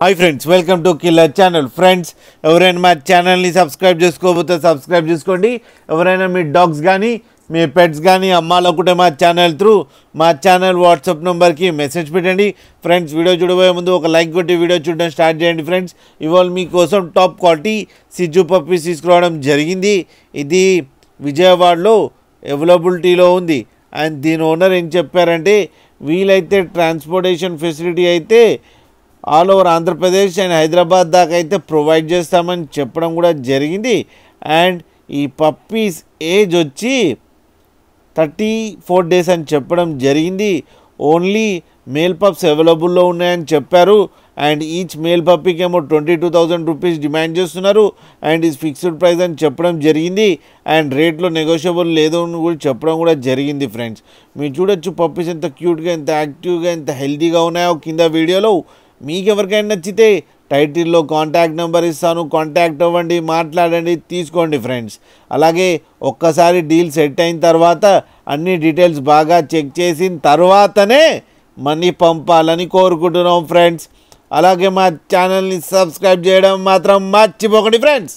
Hi friends, welcome to killer channel. Friends, ఎవరైనా మా ఛానల్ని సబ్స్క్రైబ్ చేసుకోకపోతే సబ్స్క్రైబ్ చేసుకోండి. ఎవరైనా మీ డాగ్స్ కానీ మీ పెట్స్ కానీ అమ్మాలనుకుంటే మా ఛానల్ త్రూ మా ఛానల్ వాట్సాప్ నెంబర్కి మెసేజ్ పెట్టండి. ఫ్రెండ్స్, వీడియో చూడబోయే ముందు ఒక లైక్ కొట్టి వీడియో చూడడం స్టార్ట్ చేయండి. ఫ్రెండ్స్, ఇవాళ మీకోసం టాప్ క్వాలిటీ సిజ్జు పప్పీస్ తీసుకురావడం జరిగింది. ఇది విజయవాడలో అవైలబిలిటీలో ఉంది. అండ్ దీని ఓనర్ ఏం చెప్పారంటే, వీలైతే ట్రాన్స్పోర్టేషన్ ఫెసిలిటీ అయితే all over Andhra Pradesh and Hyderabad దాకా అయితే ప్రొవైడ్ చేస్తామని చెప్పడం కూడా జరిగింది. అండ్ ఈ పప్పీస్ ఏజ్ వచ్చి 34 డేస్ అని చెప్పడం జరిగింది. ఓన్లీ మేల్ పప్స్ అవైలబుల్లో ఉన్నాయని చెప్పారు. అండ్ ఈచ్ మేల్ పప్పీకి ఏమో 22,000 రూపీస్ డిమాండ్ చేస్తున్నారు. అండ్ ఇది ఫిక్స్డ్ ప్రైస్ అని చెప్పడం జరిగింది. అండ్ రేట్లో నెగోషియబుల్ లేదో అని కూడా చెప్పడం కూడా జరిగింది. ఫ్రెండ్స్, మీరు చూడొచ్చు పప్పీస్ ఎంత క్యూట్గా, ఎంత యాక్టివ్గా, ఎంత హెల్తీగా ఉన్నాయో కింద వీడియోలో. మీకు ఎవరికైనా నచ్చితే టైటిల్లో కాంటాక్ట్ నెంబర్ ఇస్తాను, కాంటాక్ట్ అవ్వండి, మాట్లాడండి, తీసుకోండి. ఫ్రెండ్స్, అలాగే ఒక్కసారి డీల్ సెట్ అయిన తర్వాత అన్ని డీటెయిల్స్ బాగా చెక్ చేసిన తర్వాతనే మనీ పంపాలని కోరుకుంటున్నాం. ఫ్రెండ్స్, అలాగే మా ఛానల్ని సబ్స్క్రైబ్ చేయడం మాత్రం మర్చిపోకండి. ఫ్రెండ్స్.